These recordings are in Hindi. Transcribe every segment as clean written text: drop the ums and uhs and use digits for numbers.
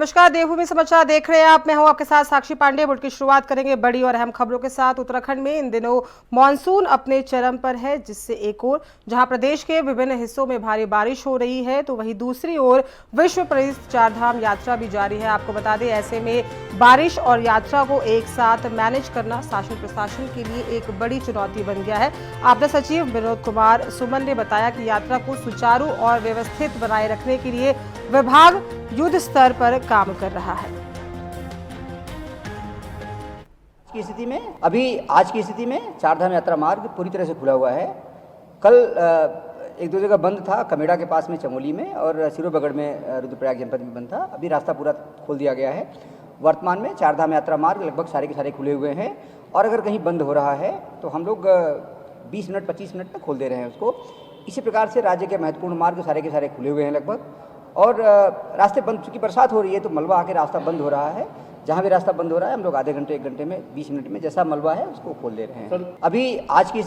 नमस्कार, देवभूमि समाचार देख रहे हैं आप। मैं हूं आपके साथ साक्षी पांडे। बुलेटिन की शुरुआत करेंगे बड़ी और अहम खबरों के साथ। उत्तराखंड में इन दिनों मानसून अपने चरम पर है, जिससे एक ओर जहां प्रदेश के विभिन्न हिस्सों में भारी बारिश हो रही है, तो वहीं दूसरी ओर विश्व प्रसिद्ध चारधाम यात्रा भी जारी है। आपको बता दें, ऐसे में बारिश और यात्रा को एक साथ मैनेज करना शासन प्रशासन के लिए एक बड़ी चुनौती बन गया है। आपदा सचिव विनोद कुमार सुमन ने बताया कि यात्रा को सुचारू और व्यवस्थित बनाए रखने के लिए विभाग युद्ध स्तर पर काम कर रहा है। की स्थिति में आज की स्थिति में चारधाम यात्रा मार्ग पूरी तरह से खुला हुआ है। कल एक दो जगह बंद था, कमेड़ा के पास में चमोली में और सिरोबगढ़ में रुद्रप्रयाग जनपद में बंद था। अभी रास्ता पूरा खोल दिया गया है। वर्तमान में चारधाम यात्रा मार्ग लगभग सारे के सारे खुले हुए हैं और अगर कहीं बंद हो रहा है तो हम लोग 20 मिनट 25 मिनट में खोल दे रहे हैं उसको। इसी प्रकार से राज्य के महत्वपूर्ण मार्ग सारे के सारे खुले हुए हैं लगभग, और रास्ते बंद, चूँकि बरसात हो रही है तो मलबा आके रास्ता बंद हो रहा है। जहाँ भी रास्ता बंद हो रहा है हम लोग आधे घंटे 1 घंटे में 20 मिनट में जैसा मलबा है उसको खोल दे रहे हैं। अभी आज की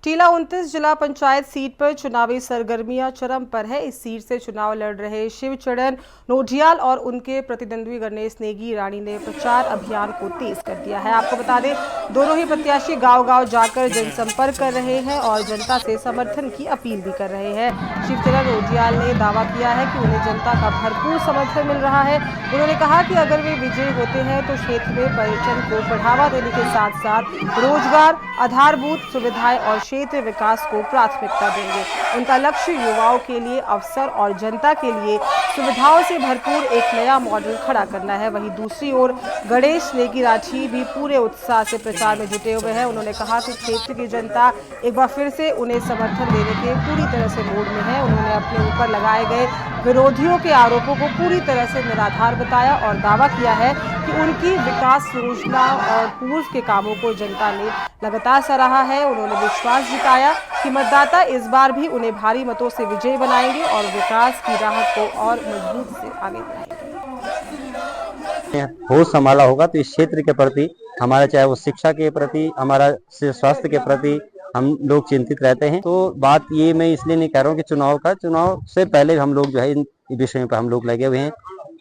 टीला 29 जिला पंचायत सीट पर चुनावी सरगर्मियां चरम पर है। इस सीट से चुनाव लड़ रहे शिवचरण नोडियाल और उनके प्रतिद्वंद्वी गणेश नेगी रानी ने प्रचार अभियान को तेज कर दिया है। आपको बता दें, दोनों ही प्रत्याशी गांव-गांव जाकर जनसंपर्क कर रहे हैं और जनता से समर्थन की अपील भी कर रहे हैं। शिवचरण नोडियाल ने दावा किया है कि उन्हें जनता का भरपूर समर्थन मिल रहा है। उन्होंने कहा कि अगर वे विजयी होते हैं तो क्षेत्र में पर्यटन को बढ़ावा देने के साथ साथ रोजगार, आधारभूत सुविधाएं और क्षेत्र विकास को प्राथमिकता देंगे। उनका लक्ष्य युवाओं के लिए अवसर और जनता के लिए सुविधाओं से भरपूर एक नया मॉडल खड़ा करना है। वहीं दूसरी ओर गणेश नेगी राठी भी पूरे उत्साह से प्रचार में जुटे हुए हैं। उन्होंने कहा कि क्षेत्र की जनता एक बार फिर से उन्हें समर्थन देने के पूरी तरह से मूड में है। उन्होंने अपने ऊपर लगाए गए विरोधियों के आरोपों को पूरी तरह से निराधार बताया और दावा किया है कि उनकी विकास योजना और पूर्व के कामों को जनता ने लगातार सराहा है। उन्होंने विश्वास जताया कि मतदाता इस बार भी उन्हें भारी मतों से विजयी बनाएंगे और विकास की राह को और मजबूत से आगे बढ़ाएंगे। होश संभाला होगा तो इस क्षेत्र के प्रति हमारा, चाहे वो शिक्षा के प्रति, हमारा स्वास्थ्य के प्रति हम लोग चिंतित रहते हैं। तो बात ये मैं इसलिए नहीं कह रहा हूँ कि चुनाव से पहले हम लोग जो है इन विषयों पर हम लोग लगे हुए हैं।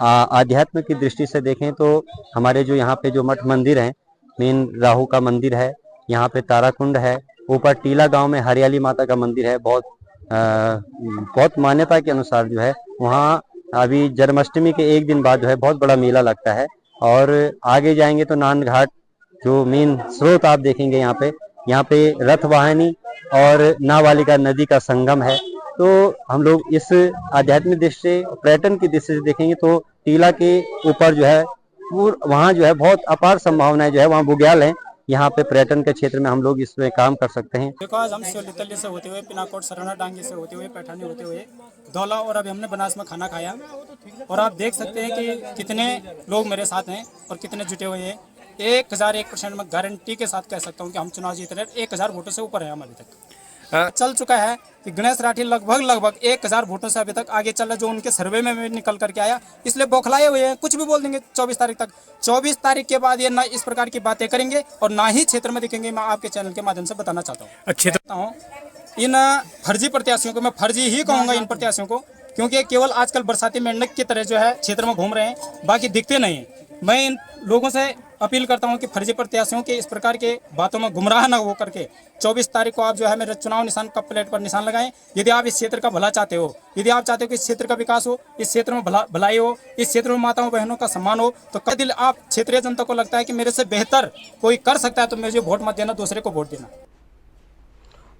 आध्यात्म की दृष्टि से देखें तो हमारे जो यहाँ पे जो मठ मंदिर हैं, मेन राहु का मंदिर है, यहाँ पे ताराकुंड है, ऊपर टीला गांव में हरियाली माता का मंदिर है। बहुत मान्यता के अनुसार जो है वहाँ अभी जन्माष्टमी के एक दिन बाद जो है बहुत बड़ा मेला लगता है। और आगे जाएंगे तो नान घाट जो मेन स्रोत आप देखेंगे, यहाँ पे रथ वाहिनी और नाबालिका नदी का संगम है। तो हम लोग इस आध्यात्मिक दृष्टि से, पर्यटन की दृष्टि से देखेंगे तो टीला के ऊपर जो है वहाँ जो है बहुत अपार संभावनाएं जो है वहाँ बुग्याल है। यहाँ पे पर्यटन के क्षेत्र में हम लोग इसमें काम कर सकते हैं। देखो, आज हम शिवलितल्य से होते हुए पिनाकोट, सरना डांगी से होते हुए, पैठानी होते हुए धौला और अभी हमने बनास में खाना खाया। और आप देख सकते हैं कि कितने लोग मेरे साथ हैं और कितने जुटे हुए हैं। 1001% में गारंटी के साथ कह सकता हूं कि हम चुनाव जीत रहे हैं। 1000 वोटों से ऊपर है हम अभी तक। चल चुका है कि गणेश राठी लगभग 1000 वोटों से अभी तक आगे चल रहा, जो उनके सर्वे में निकल करके आया। इसलिए बौखलाए हुए हैं, कुछ भी बोल देंगे 24 तारीख तक। 24 तारीख के बाद ये ना इस प्रकार की बातें करेंगे और ना ही क्षेत्र में दिखेंगे। मैं आपके चैनल के माध्यम से बताना चाहता हूँ इन फर्जी प्रत्याशियों को, मैं फर्जी ही कहूँगा इन प्रत्याशियों को, क्योंकि केवल आजकल बरसाती मेंढक की तरह जो है क्षेत्र में घूम रहे हैं, बाकी दिखते नहीं हैं। मैं इन लोगों से अपील करता हूं कि फर्जी प्रत्याशियों के इस प्रकार के बातों में गुमराह न हो करके 24 तारीख को आप जो है मेरे चुनाव निशान का प्लेट पर निशान लगाएं। यदि आप इस क्षेत्र का भला चाहते हो, यदि आप चाहते हो कि इस क्षेत्र का विकास हो, इस क्षेत्र में भलाई हो, इस क्षेत्र में माताओं बहनों का सम्मान हो, तो कई दिल आप क्षेत्रीय जनता को लगता है कि मेरे से बेहतर कोई कर सकता है, तो मुझे वोट मत देना, दूसरे को वोट देना।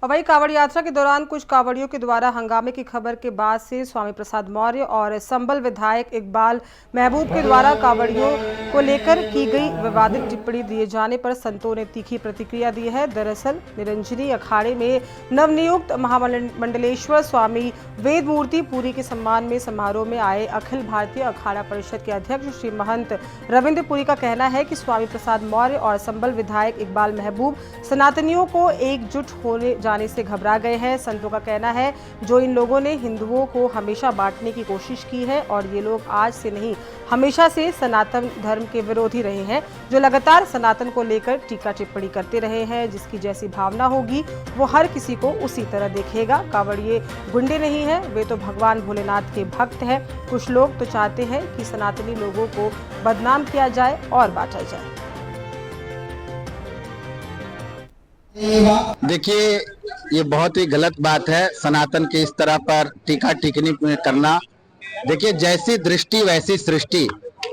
और वही कांवड़ यात्रा के दौरान कुछ कांवड़ियों के द्वारा हंगामे की खबर के बाद से स्वामी प्रसाद मौर्य और संबल विधायक इकबाल महबूब के द्वारा कांवड़ियों को लेकर की गई विवादित टिप्पणी दिए जाने पर संतों ने तीखी प्रतिक्रिया दी है। दरअसल निरंजनी अखाड़े में नवनियुक्त महामंडलेश्वर स्वामी वेदमूर्ति पुरी के सम्मान में समारोह में आए अखिल भारतीय अखाड़ा परिषद के अध्यक्ष श्री महंत रविंद्र पुरी का कहना है कि स्वामी प्रसाद मौर्य और संबल विधायक इकबाल महबूब सनातनियों को एकजुट होने जाने से घबरा गए हैं। संतों का कहना है जो इन लोगों ने हिंदुओं को हमेशा बांटने की कोशिश की है और ये लोग आज से नहीं हमेशा से सनातन धर्म के विरोधी रहे हैं, जो लगातार सनातन को लेकर टीका टिप्पणी करते रहे हैं। जिसकी जैसी भावना होगी वो हर किसी को उसी तरह देखेगा। कांवड़िए गुंडे नहीं है, वे तो भगवान भोलेनाथ के भक्त हैं। कुछ लोग तो चाहते हैं कि सनातनी लोगों को बदनाम किया जाए और बांटा जाए। देखिए, ये बहुत ही गलत बात है सनातन के इस तरह पर टीका टिप्पणी करना। देखिए, जैसी दृष्टि वैसी सृष्टि,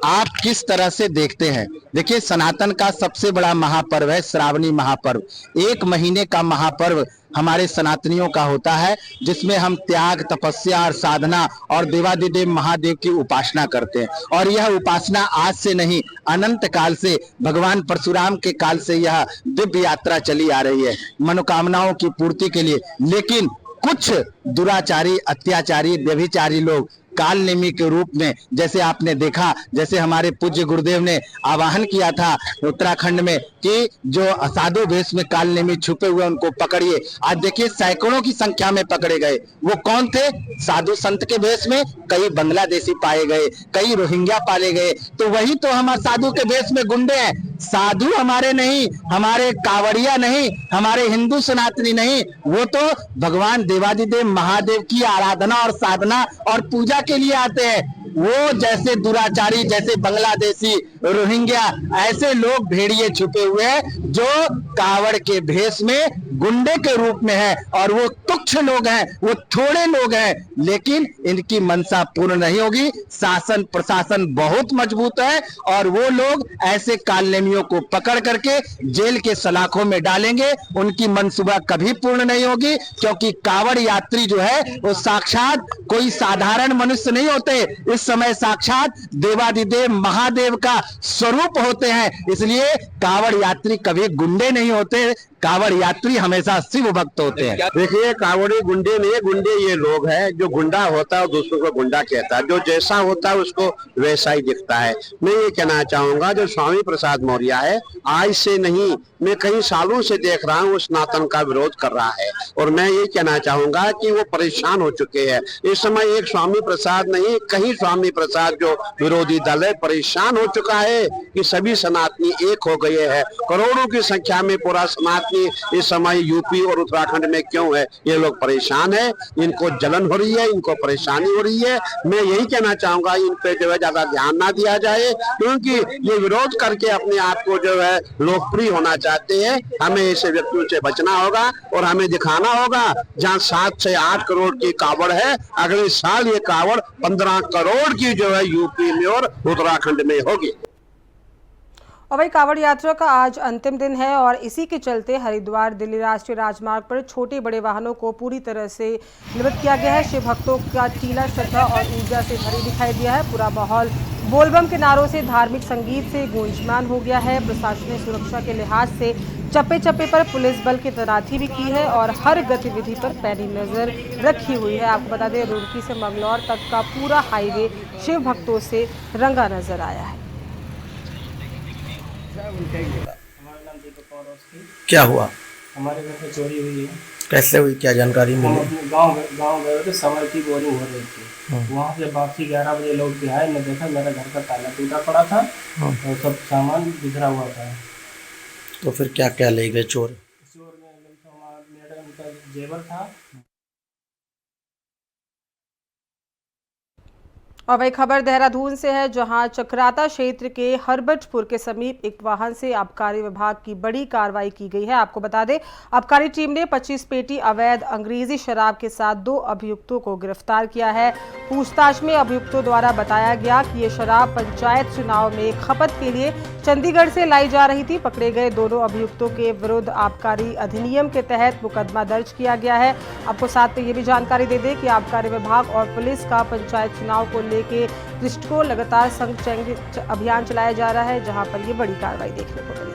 आप किस तरह से देखते हैं। देखिए, सनातन का सबसे बड़ा महापर्व है श्रावणी महापर्व। 1 महीने का महापर्व हमारे सनातनियों का होता है, जिसमें हम त्याग, तपस्या और साधना और देवादिदेव महादेव की उपासना करते हैं। और यह उपासना आज से नहीं, अनंत काल से, भगवान परशुराम के काल से यह दिव्य यात्रा चली आ रही है मनोकामनाओं की पूर्ति के लिए। लेकिन कुछ दुराचारी, अत्याचारी, व्यभिचारी लोग काल नेमी के रूप में, जैसे आपने देखा, जैसे हमारे पूज्य गुरुदेव ने आवाहन किया था उत्तराखंड में कि जो असाधु वेश में काल नेमी छुपे हुए उनको पकड़िए। आज देखिए सैकड़ों की संख्या में पकड़े गए। वो कौन थे? साधु संत के वेश में कई बांग्लादेशी पाए गए, कई रोहिंग्या पाले गए। तो वही तो हमारे साधु के वेश में गुंडे हैं। साधु हमारे नहीं, हमारे कांवड़िया नहीं, हमारे हिंदू सनातनी नहीं, वो तो भगवान देवादिदेव महादेव की आराधना और साधना और पूजा के लिए आते हैं। वो जैसे दुराचारी, जैसे बांग्लादेशी, रोहिंग्या, ऐसे लोग भेड़िए छुपे हुए हैं जो कावड़ के भेष में गुंडे के रूप में है। और वो तुच्छ लोग हैं, वो थोड़े लोग हैं, लेकिन इनकी मनसा पूर्ण नहीं होगी। शासन प्रशासन बहुत मजबूत है और वो लोग ऐसे कालनेमियों को पकड़ करके जेल के सलाखों में डालेंगे। उनकी मनसूबा कभी पूर्ण नहीं होगी, क्योंकि कावड़ यात्री जो है वो साक्षात कोई साधारण मनुष्य नहीं होते। इस समय साक्षात देवादिदेव महादेव का स्वरूप होते हैं। इसलिए कावड़ यात्री कभी गुंडे नहीं होते, कावड़ यात्री हमेशा शिव भक्त होते हैं। देखिए, कावड़ी गुंडे नहीं है, गुंडे ये लोग हैं। जो गुंडा होता है दूसरों को गुंडा कहता है, जो जैसा होता है उसको वैसा ही दिखता है। मैं ये कहना चाहूंगा, जो स्वामी प्रसाद मौर्य है, आज से नहीं, मैं कई सालों से देख रहा हूँ, वो सनातन का विरोध कर रहा है। और मैं ये कहना चाहूंगा कि वो परेशान हो चुके हैं। इस समय एक स्वामी प्रसाद नहीं, कई स्वामी प्रसाद जो विरोधी दल है परेशान हो चुका है कि सभी सनातनी एक हो गए हैं। करोड़ों की संख्या में पूरा सनातनी इस समय यूपी और उत्तराखंड में क्यों है? ये लोग परेशान है, इनको जलन हो रही है, इनको परेशानी हो रही है। मैं यही कहना चाहूंगा, इन पे जो है ज्यादा ध्यान ना दिया जाए, क्योंकि ये विरोध करके अपने आप को जो है लोकप्रिय होना चाहते हैं। हमें ऐसे व्यक्तियों से बचना होगा और हमें दिखाना होगा। जहाँ 7 से 8 करोड़ की कावड़ है, अगले साल ये कावड़ 15 करोड़ की जो है यूपी में और उत्तराखंड में होगी। और वही कांवड़ यात्रा का आज अंतिम दिन है और इसी के चलते हरिद्वार दिल्ली राष्ट्रीय राजमार्ग पर छोटे बड़े वाहनों को पूरी तरह से निलंबित किया गया है। शिव भक्तों का टीला श्रद्धा और ऊर्जा से भरी दिखाई दिया है। पूरा माहौल बोलबम के नारों से, धार्मिक संगीत से गूंजमान हो गया है। प्रशासन ने सुरक्षा के लिहाज से चप्पे चप्पे पर पुलिस बल की तैनाती भी की है और हर गतिविधि पर पैनी नजर रखी हुई है। आपको बता दें, रुड़की से मंगलौर तक का पूरा हाईवे शिव भक्तों से रंगा नजर आया है। क्या हुआ? हमारे घर पे चोरी हुई है। कैसे हुई, क्या जानकारी हम मिली? अपने गांव गए थे, समय की बोरिंग हो रही थी। वहाँ से वापसी 11 बजे लौट के आए, मैं देखा मेरा घर का ताला टूटा पड़ा था और सब सामान बिखरा हुआ था। तो फिर क्या क्या ले गए चोर? चोर में मैडम का जेवर था। और वही खबर देहरादून से है, जहां चक्राता क्षेत्र के हरबटपुर के समीप एक वाहन से आबकारी विभाग की बड़ी कार्रवाई की गई है। आपको बता दें, आबकारी टीम ने 25 पेटी अवैध अंग्रेजी शराब के साथ 2 अभियुक्तों को गिरफ्तार किया है। पूछताछ में अभियुक्तों द्वारा बताया गया कि ये शराब पंचायत चुनाव में खपत के लिए चंडीगढ़ से लाई जा रही थी। पकड़े गए दोनों अभियुक्तों के विरुद्ध आबकारी अधिनियम के तहत मुकदमा दर्ज किया गया है। आपको साथ में ये भी जानकारी दे दें कि आबकारी विभाग और पुलिस का पंचायत चुनाव को लेकर दृष्टिकोण लगातार संघ अभियान चलाया जा रहा है, जहां पर ये बड़ी कार्रवाई देखने को मिली।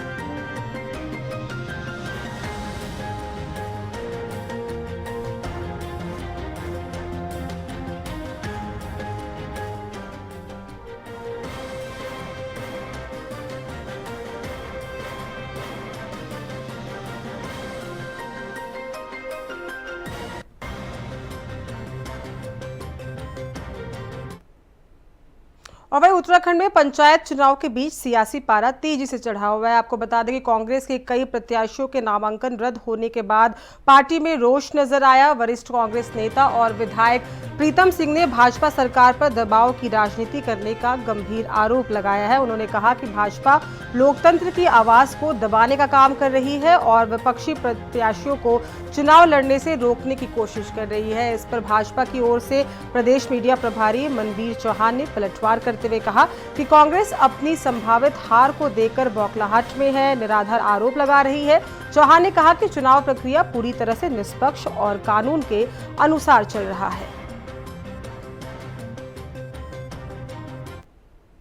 और वहीं उत्तराखंड में पंचायत चुनाव के बीच सियासी पारा तेजी से चढ़ा हुआ है। आपको बता दें कि कांग्रेस के कई प्रत्याशियों के नामांकन रद्द होने के बाद पार्टी में रोष नजर आया। वरिष्ठ कांग्रेस नेता और विधायक प्रीतम सिंह ने भाजपा सरकार पर दबाव की राजनीति करने का गंभीर आरोप लगाया है। उन्होंने कहा कि भाजपा लोकतंत्र की आवाज को दबाने का काम कर रही है और विपक्षी प्रत्याशियों को चुनाव लड़ने से रोकने की कोशिश कर रही है। इस पर भाजपा की ओर से प्रदेश मीडिया प्रभारी मनवीर चौहान ने पलटवार करते हुए कहा कि कांग्रेस अपनी संभावित हार को देखकर बौखलाहट में है, निराधार आरोप लगा रही है। चौहान ने कहा कि चुनाव प्रक्रिया पूरी तरह से निष्पक्ष और कानून के अनुसार चल रहा है।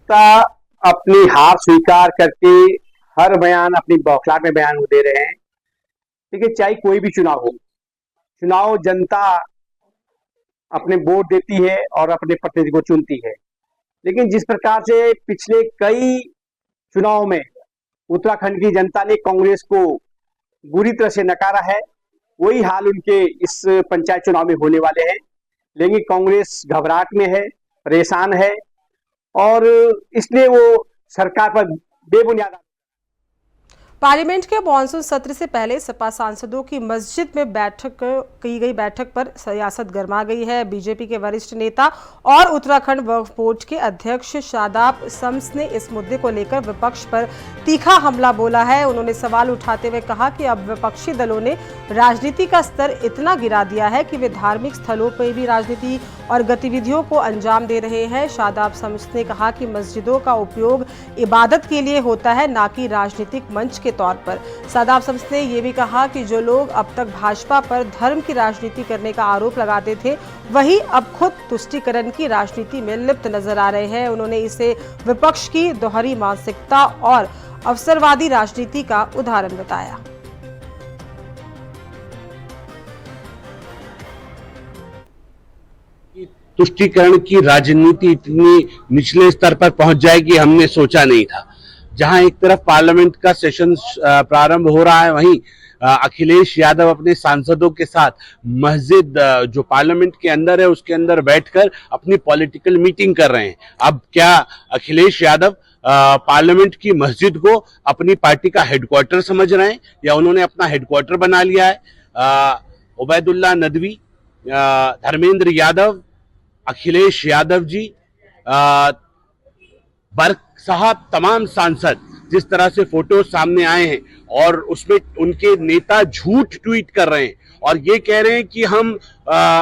का अपनी हार स्वीकार करके हर बयान अपनी बौखलाहट में बयान दे रहे हैं। देखिए, चाहे कोई भी चुनाव हो, चुनाव जनता अपने वोट देती है और अपने प्रतिनिधि को चुनती है। लेकिन जिस प्रकार से पिछले कई चुनाव में उत्तराखंड की जनता ने कांग्रेस को बुरी तरह से नकारा है, वही हाल उनके इस पंचायत चुनाव में होने वाले हैं। लेकिन कांग्रेस घबराहट में है, परेशान है और इसलिए वो सरकार पर बेबुनियाद पार्लियामेंट के मानसून सत्र से पहले सपा सांसदों की मस्जिद में की गई बैठक पर सियासत गर्मा गई है। बीजेपी के वरिष्ठ नेता और उत्तराखंड वक्फ बोर्ड के अध्यक्ष शादाब शम्स ने इस मुद्दे को लेकर विपक्ष पर तीखा हमला बोला है। उन्होंने सवाल उठाते हुए कहा कि अब विपक्षी दलों ने राजनीति का स्तर इतना गिरा दिया है कि वे धार्मिक स्थलों पर भी राजनीति और गतिविधियों को अंजाम दे रहे हैं। शादाब शम्स ने कहा कि मस्जिदों का उपयोग इबादत के लिए होता है, ना कि राजनीतिक मंच के तौर पर। शादाब शम्स ने यह भी कहा कि जो लोग अब तक भाजपा पर धर्म की राजनीति करने का आरोप लगाते थे, वही अब खुद तुष्टीकरण की राजनीति में लिप्त नजर आ रहे हैं। उन्होंने इसे विपक्ष की दोहरी मानसिकता और अवसरवादी राजनीति का उदाहरण बताया। तुष्टीकरण की राजनीति इतनी निचले स्तर पर पहुंच जाएगी हमने सोचा नहीं था। जहां एक तरफ पार्लियामेंट का सेशन प्रारंभ हो रहा है, वहीं अखिलेश यादव अपने सांसदों के साथ मस्जिद जो पार्लियामेंट के अंदर है उसके अंदर बैठकर अपनी पॉलिटिकल मीटिंग कर रहे हैं। अब क्या अखिलेश यादव पार्लियामेंट की मस्जिद को अपनी पार्टी का हेडक्वार्टर समझ रहे हैं या उन्होंने अपना हेडक्वार्टर बना लिया है? उबैदुल्ला नदवी, धर्मेंद्र यादव, अखिलेश यादव जी, बर्क साहब, तमाम सांसद जिस तरह से फोटो सामने आए हैं और उसमें उनके नेता झूठ ट्वीट कर रहे हैं और ये कह रहे हैं कि हम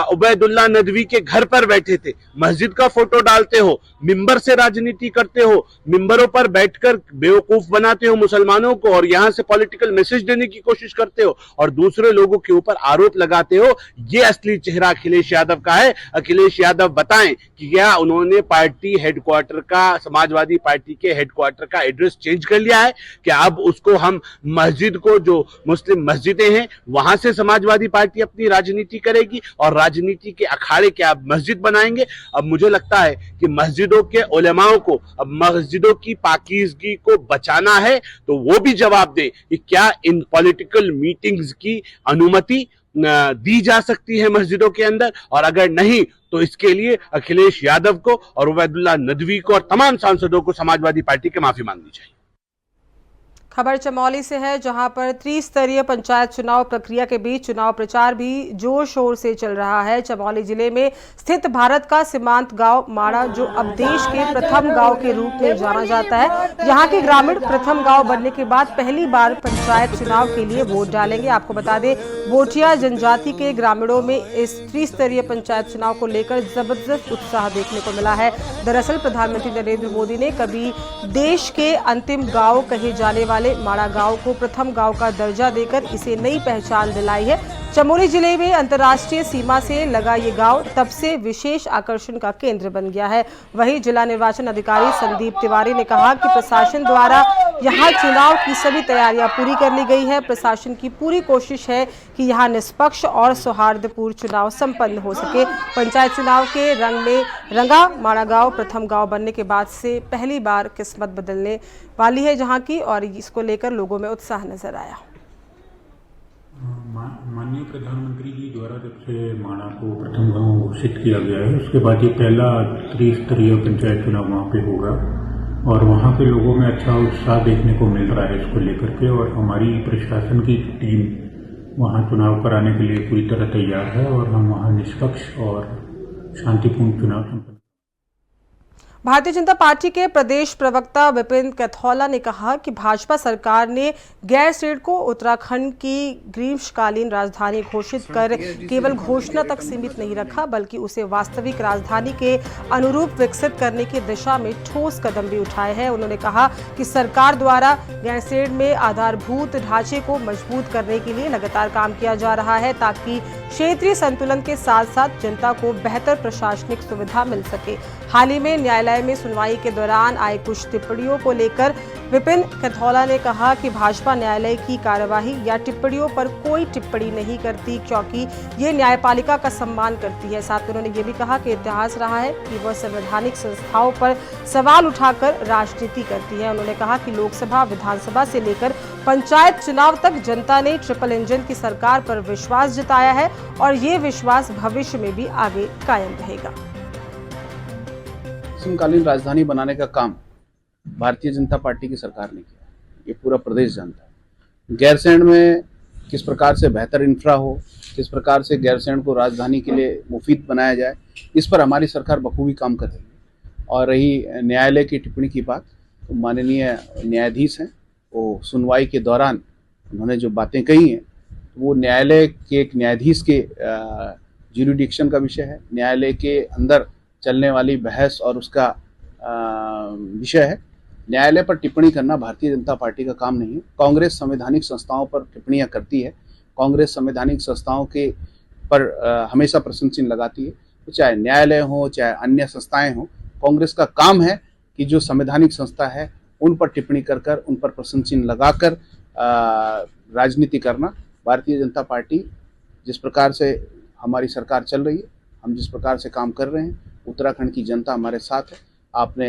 उबैदुल्ला नदवी के घर पर बैठे थे। मस्जिद का फोटो डालते हो, मिंबर से राजनीति करते हो, मिंबरों पर बैठकर बेवकूफ बनाते हो मुसलमानों को और यहां से पॉलिटिकल मैसेज देने की कोशिश करते हो और दूसरे लोगों के ऊपर आरोप लगाते हो। ये असली चेहरा अखिलेश यादव का है। अखिलेश यादव बताएं कि क्या उन्होंने पार्टी हेडक्वार्टर का, समाजवादी पार्टी के हेडक्वार्टर का एड्रेस चेंज कर लिया है? क्या अब उसको हम मस्जिद को, जो मुस्लिम मस्जिदें हैं वहां से समाजवादी पार्टी अपनी राजनीति करेगी और राजनीति के अखाड़े क्या अब मस्जिद बनाएंगे? अब मुझे लगता है कि मस्जिदों के उलेमाओं को, अब मस्जिदों की पाकीज़गी को बचाना है तो वो भी जवाब दे कि क्या इन पॉलिटिकल मीटिंग्स की अनुमति दी जा सकती है मस्जिदों के अंदर, और अगर नहीं तो इसके लिए अखिलेश यादव को और उबैदुल्ला नदवी को और तमाम सांसदों को समाजवादी पार्टी की माफी मांगनी चाहिए। खबर चमौली से है, जहां पर त्रिस्तरीय पंचायत चुनाव प्रक्रिया के बीच चुनाव प्रचार भी जोर शोर से चल रहा है। चमौली जिले में स्थित भारत का सीमांत गांव माड़ा, जो अब देश के प्रथम गांव के रूप में जाना जाता है, यहां के ग्रामीण प्रथम गांव बनने के बाद पहली बार पंचायत चुनाव के लिए वोट डालेंगे। आपको बता दें, भोटिया जनजाति के ग्रामीणों में इस त्रिस्तरीय पंचायत चुनाव को लेकर जबरदस्त उत्साह देखने को मिला है। दरअसल प्रधानमंत्री नरेंद्र मोदी ने कभी देश के अंतिम गांव कहे जाने वाले माड़ा गांव को प्रथम गांव का दर्जा देकर इसे नई पहचान दिलाई है। चमोली जिले में अंतर्राष्ट्रीय सीमा से लगा ये गांव तब से विशेष आकर्षण का केंद्र बन गया है। वहीं जिला निर्वाचन अधिकारी संदीप तिवारी ने कहा कि प्रशासन द्वारा यहां चुनाव की सभी तैयारियां पूरी कर ली गई है। प्रशासन की पूरी कोशिश है कि यहां निष्पक्ष और सौहार्दपूर्ण चुनाव संपन्न हो सके। पंचायत चुनाव के रंग में रंगा माड़ा गांव प्रथम गांव बनने के बाद से पहली बार किस्मत बदलने वाली है जहां की, और इसको लेकर लोगों में उत्साह नजर आया। माननीय प्रधानमंत्री जी द्वारा जब से माणा को प्रथम गांव घोषित किया गया है, उसके बाद ये पहला त्रिस्तरीय पंचायत चुनाव वहाँ पे होगा और वहाँ के लोगों में अच्छा उत्साह देखने को मिल रहा है इसको लेकर के। और हमारी प्रशासन की टीम वहाँ चुनाव कराने के लिए पूरी तरह तैयार है और हम वहाँ निष्पक्ष और शांतिपूर्ण चुनाव संपन्न। भारतीय जनता पार्टी के प्रदेश प्रवक्ता विपिन कैथौला ने कहा कि भाजपा सरकार ने गैरसैंण को उत्तराखंड की ग्रीष्मकालीन राजधानी घोषित कर केवल घोषणा तक सीमित नहीं रखा, बल्कि उसे वास्तविक राजधानी के अनुरूप विकसित करने की दिशा में ठोस कदम भी उठाए हैं। उन्होंने कहा कि सरकार द्वारा गैरसैंण में आधारभूत ढांचे को मजबूत करने के लिए लगातार काम किया जा रहा है, ताकि क्षेत्रीय संतुलन के साथ साथ जनता को बेहतर प्रशासनिक सुविधा मिल सके। हाल ही में न्यायालय में सुनवाई के दौरान आए कुछ टिप्पणियों को लेकर विपिन कैथौला ने कहा कि भाजपा न्यायालय की कार्यवाही या टिप्पणियों पर कोई टिप्पणी नहीं करती, क्योंकि ये न्यायपालिका का सम्मान करती है। साथ ही उन्होंने ये भी कहा कि इतिहास रहा है कि वह संवैधानिक संस्थाओं पर सवाल उठाकर राजनीति करती है। उन्होंने कहा कि लोकसभा, विधानसभा से लेकर पंचायत चुनाव तक जनता ने ट्रिपल इंजन की सरकार पर विश्वास जताया है और ये विश्वास भविष्य में भी आगे कायम रहेगा। ग्रीष्मकालीन राजधानी बनाने का काम भारतीय जनता पार्टी की सरकार ने किया, ये पूरा प्रदेश जानता है। गैरसैंण में किस प्रकार से बेहतर इंफ्रा हो, किस प्रकार से गैरसैंण को राजधानी के लिए मुफीद बनाया जाए, इस पर हमारी सरकार बखूबी काम कर रही है। और रही न्यायालय की टिप्पणी की बात, तो माननीय न्यायाधीश हैं, वो सुनवाई के दौरान उन्होंने जो बातें कही हैं वो न्यायालय के एक न्यायाधीश के ज्यूरिडिक्शन का विषय है, न्यायालय के अंदर चलने वाली बहस और उसका विषय है। न्यायालय पर टिप्पणी करना भारतीय जनता पार्टी का काम नहीं है। कांग्रेस संवैधानिक संस्थाओं पर टिप्पणियां करती है, कांग्रेस संवैधानिक संस्थाओं के पर हमेशा प्रश्न चिन्ह लगाती है, तो चाहे न्यायालय हो चाहे अन्य संस्थाएं हो, कांग्रेस का काम है कि जो संवैधानिक संस्था है उन पर टिप्पणी कर कर, उन पर प्रश्न चिन्ह लगाकर राजनीति करना। भारतीय जनता पार्टी जिस प्रकार से हमारी सरकार चल रही है, हम जिस प्रकार से काम कर रहे हैं, उत्तराखंड की जनता हमारे साथ है। आपने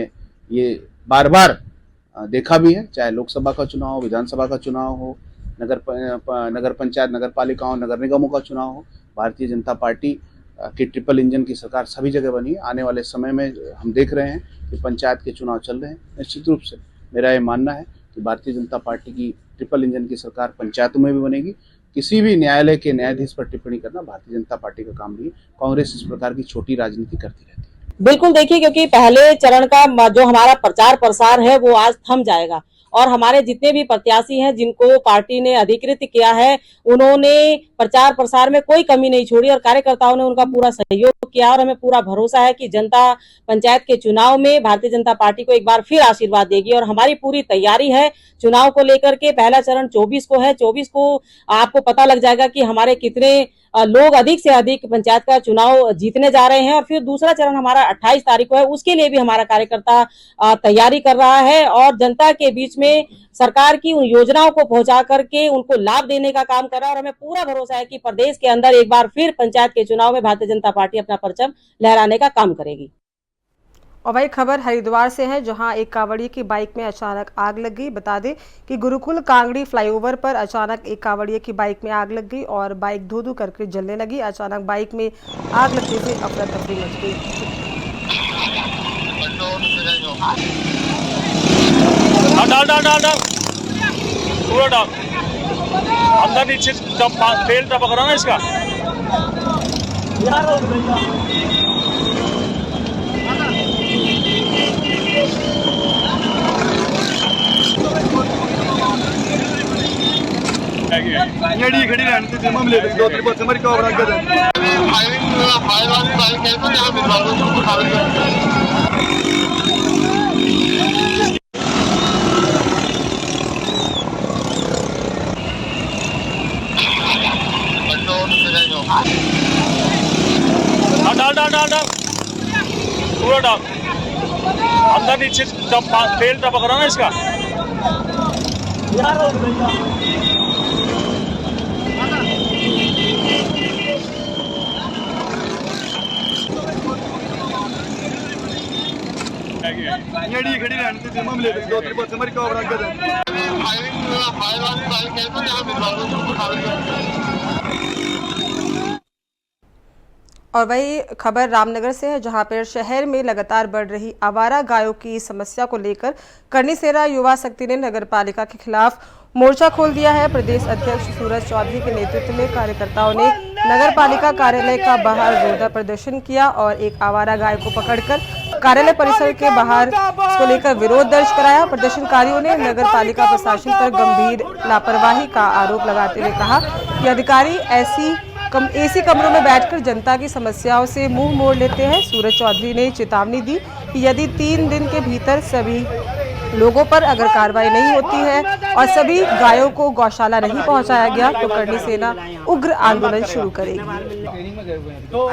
ये बार बार देखा भी है, चाहे लोकसभा का चुनाव हो, विधानसभा का चुनाव हो, नगर पंचायत, नगर पालिकाओं, नगर निगमों का चुनाव हो, भारतीय जनता पार्टी की ट्रिपल इंजन की सरकार सभी जगह बनी है। आने वाले समय में हम देख रहे हैं कि पंचायत के चुनाव चल रहे हैं। निश्चित रूप से मेरा ये मानना है कि भारतीय जनता पार्टी की ट्रिपल इंजन की सरकार पंचायतों में भी बनेगी। किसी भी न्यायालय के न्यायाधीश पर टिप्पणी करना भारतीय जनता पार्टी का काम नहीं है। कांग्रेस इस प्रकार की छोटी राजनीति करती रहती है। बिल्कुल, देखिए, क्योंकि पहले चरण का जो हमारा प्रचार प्रसार है वो आज थम जाएगा और हमारे जितने भी प्रत्याशी हैं जिनको पार्टी ने अधिकृत किया है, उन्होंने प्रचार प्रसार में कोई कमी नहीं छोड़ी और कार्यकर्ताओं ने उनका पूरा सहयोग किया और हमें पूरा भरोसा है कि जनता पंचायत के चुनाव में भारतीय जनता पार्टी को एक बार फिर आशीर्वाद देगी और हमारी पूरी तैयारी है चुनाव को लेकर के। पहला चरण 24 को है, 24 को आपको पता लग जाएगा कि हमारे कितने लोग अधिक से अधिक पंचायत का चुनाव जीतने जा रहे हैं और फिर दूसरा चरण हमारा 28 तारीख को है, उसके लिए भी हमारा कार्यकर्ता तैयारी कर रहा है और जनता के बीच में सरकार की उन योजनाओं को पहुंचा करके उनको लाभ देने का काम कर रहा है और हमें पूरा भरोसा है कि प्रदेश के अंदर एक बार फिर पंचायत के चुनाव में भारतीय जनता पार्टी अपना परचम लहराने का काम करेगी। और वही खबर हरिद्वार से है, जहां एक कांवड़िए की बाइक में अचानक आग लग गई। बता दें कि गुरुकुल कांगड़ी फ्लाईओवर पर अचानक एक कांवड़िए की बाइक में आग लग गई और बाइक धू धू करके जलने लगी। अचानक बाइक में आग लगने से अफरा तफरी मच गई। पूरा डाल अंदर नीचे तेल टपक रहा है इसका। खड़ी रहने से हम ले लेंगे 2-3 बस हमारी कवर आगे फायर वाली बाइक है तो यहां भिजवा दो उसको खाली डाल पूरा डाल अंदर नीचे तेल टपक रहा है इसका। खड़ी रहने से हम ले लेंगे 2-3 बस हमारी कवर आगे फायर वाली बाइक है तो यहाँ भिजवा दो तुमको और वही खबर रामनगर से है, जहां पर शहर में लगातार बढ़ रही आवारा गायों की समस्या को लेकर करनी सेना युवा शक्ति ने नगर पालिका के खिलाफ मोर्चा खोल दिया है। प्रदेश अध्यक्ष सूरज चौधरी के नेतृत्व में कार्यकर्ताओं ने नगर पालिका कार्यालय का बाहर जोरदार प्रदर्शन किया और एक आवारा गाय को पकड़कर कार्यालय परिसर के बाहर इसको लेकर विरोध दर्ज कराया। प्रदर्शनकारियों ने नगर पालिका प्रशासन पर गंभीर लापरवाही का आरोप लगाते हुए कहा कि अधिकारी एसी कमरों में बैठकर जनता की समस्याओं से मुंह मोड़ लेते हैं। सूरज चौधरी ने चेतावनी दी कि यदि 3 दिन के भीतर सभी लोगों पर अगर कार्रवाई नहीं होती है और सभी गायों को गौशाला नहीं पहुंचाया गया तो करनी सेना उग्र आंदोलन शुरू करेगी।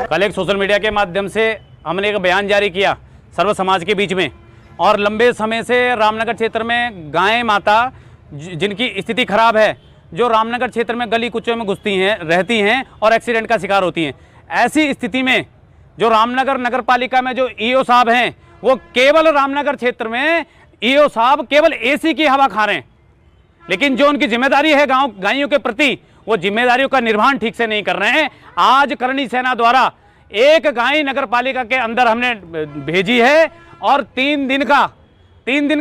कल एक सोशल मीडिया के माध्यम से हमने एक बयान जारी किया सर्व समाज के बीच में, और लंबे समय से रामनगर क्षेत्र में गाय माता जिनकी स्थिति खराब है, जो रामनगर क्षेत्र में गली कुचों में घुसती हैं, रहती हैं और एक्सीडेंट का शिकार होती हैं, ऐसी स्थिति में जो रामनगर नगर पालिका में जो ईओ साहब हैं वो केवल रामनगर क्षेत्र में ईओ साहब केवल एसी की हवा खा रहे हैं, लेकिन जो उनकी जिम्मेदारी है गायों के प्रति वो जिम्मेदारियों का निर्वहन ठीक से नहीं कर रहे हैं। आज करनी सेना द्वारा एक गाय नगर पालिका के अंदर हमने भेजी है और 3 दिन का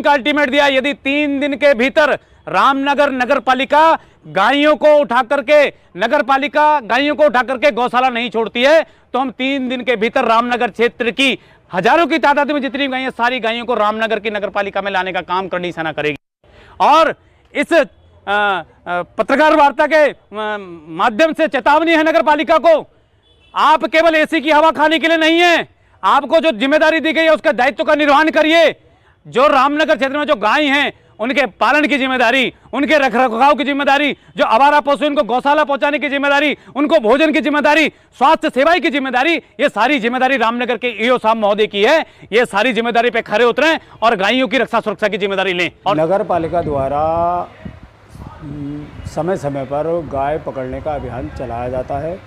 अल्टीमेट दिया। यदि 3 दिन के भीतर रामनगर नगर पालिका गायों को उठा करके गौशाला नहीं छोड़ती है तो हम 3 दिन के भीतर रामनगर क्षेत्र की हजारों की तादाद में जितनी गायें, सारी गायों को रामनगर की नगर पालिका में लाने का काम करनी सेना करेगी। और इस पत्रकार वार्ता के माध्यम से चेतावनी है नगर पालिका को, आप केवल एसी की हवा खाने के लिए नहीं है, आपको जो जिम्मेदारी दी गई है उसके दायित्व का निर्वहन करिए। जो रामनगर क्षेत्र में जो गाय हैं उनके पालन की जिम्मेदारी, उनके रखरखाव की जिम्मेदारी, जो आवारा पशु उनको गौशाला पहुंचाने की जिम्मेदारी, उनको भोजन की जिम्मेदारी, स्वास्थ्य सेवाएं की जिम्मेदारी, ये सारी जिम्मेदारी रामनगर के ईओ साहब महोदय की है। ये सारी जिम्मेदारी पे खरे उतरें और गायों की रक्षा सुरक्षा की जिम्मेदारी लें। और नगर पालिका द्वारा समय समय पर गाय पकड़ने का अभियान चलाया जाता है,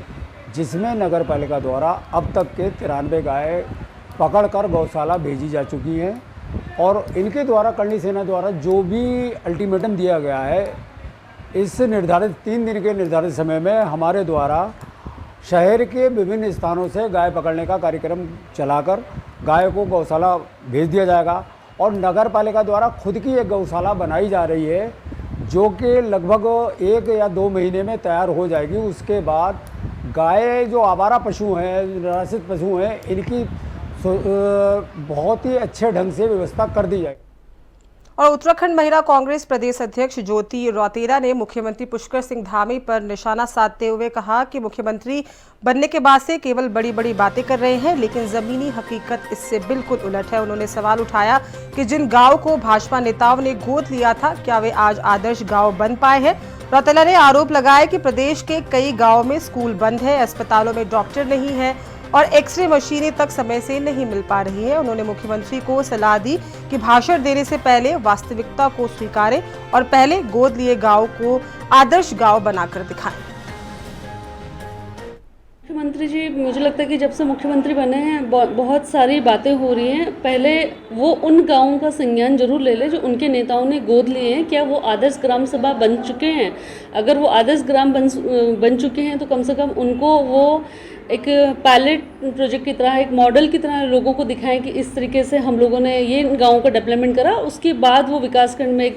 जिसमें नगर पालिका द्वारा अब तक के 93 गाय पकड़कर गौशाला भेजी जा चुकी हैं और इनके द्वारा करनी सेना द्वारा जो भी अल्टीमेटम दिया गया है, इस निर्धारित 3 दिन के निर्धारित समय में हमारे द्वारा शहर के विभिन्न स्थानों से गाय पकड़ने का कार्यक्रम चलाकर गाय को गौशाला भेज दिया जाएगा। और नगर पालिका द्वारा खुद की एक गौशाला बनाई जा रही है जो कि लगभग 1 या 2 महीने में तैयार हो जाएगी। उसके बाद गाय जो आवारा पशु हैं, निराश्रित पशु हैं, इनकी बहुत ही अच्छे ढंग से व्यवस्था कर दी जाएगी। और उत्तराखंड महिला कांग्रेस प्रदेश अध्यक्ष ज्योति रौतेला ने मुख्यमंत्री पुष्कर सिंह धामी पर निशाना साधते हुए कहा कि मुख्यमंत्री बनने के बाद से केवल बड़ी बड़ी बातें कर रहे हैं, लेकिन जमीनी हकीकत इससे बिल्कुल उलट है। उन्होंने सवाल उठाया कि जिन गांव को भाजपा नेताओं ने गोद लिया था, क्या वे आज आदर्श गांव बन पाए हैं। रौतेला ने आरोप लगाया कि प्रदेश के कई गाँव में स्कूल बंद है, अस्पतालों में डॉक्टर नहीं है और एक्सरे मशीनें तक समय से नहीं मिल पा रही है। उन्होंने मुख्यमंत्री को सलाह दी कि भाषण देने से पहले वास्तविकता को स्वीकारें और पहले गोद लिए गांव को आदर्श गांव बनाकर दिखाएं। मुख्यमंत्री जी, मुझे लगता है कि जब से मुख्यमंत्री बने हैं बहुत सारी बातें हो रही हैं। पहले वो उन गाँवों का संज्ञान जरूर ले ले जो उनके नेताओं ने गोद लिए हैं। क्या वो आदर्श ग्राम सभा बन चुके हैं? अगर वो आदर्श ग्राम बन चुके हैं तो कम से कम उनको वो एक पायलट प्रोजेक्ट की तरह, एक मॉडल की तरह लोगों को दिखाएं कि इस तरीके से हम लोगों ने ये गाँव का डेवलपमेंट करा। उसके बाद वो विकासखंड में एक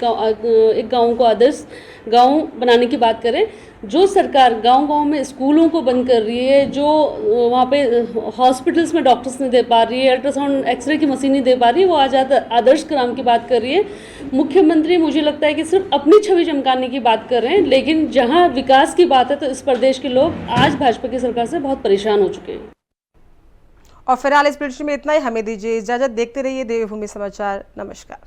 गाँव को आदर्श गाँव बनाने की बात करें। जो सरकार गांव-गांव में स्कूलों को बंद कर रही है, जो वहाँ पे हॉस्पिटल्स में डॉक्टर्स नहीं दे पा रही है, अल्ट्रासाउंड एक्सरे की मशीन नहीं दे पा रही है, वो आज आदर्श ग्राम की बात कर रही है। मुख्यमंत्री मुझे लगता है कि सिर्फ अपनी छवि चमकाने की बात कर रहे हैं, लेकिन जहाँ विकास की बात है तो इस प्रदेश के लोग आज भाजपा की सरकार से बहुत परेशान हो चुके हैं। और फिलहाल इस बुलेटिन में इतना ही। हमें दीजिए इजाजत। देखते रहिए देवभूमि समाचार। नमस्कार।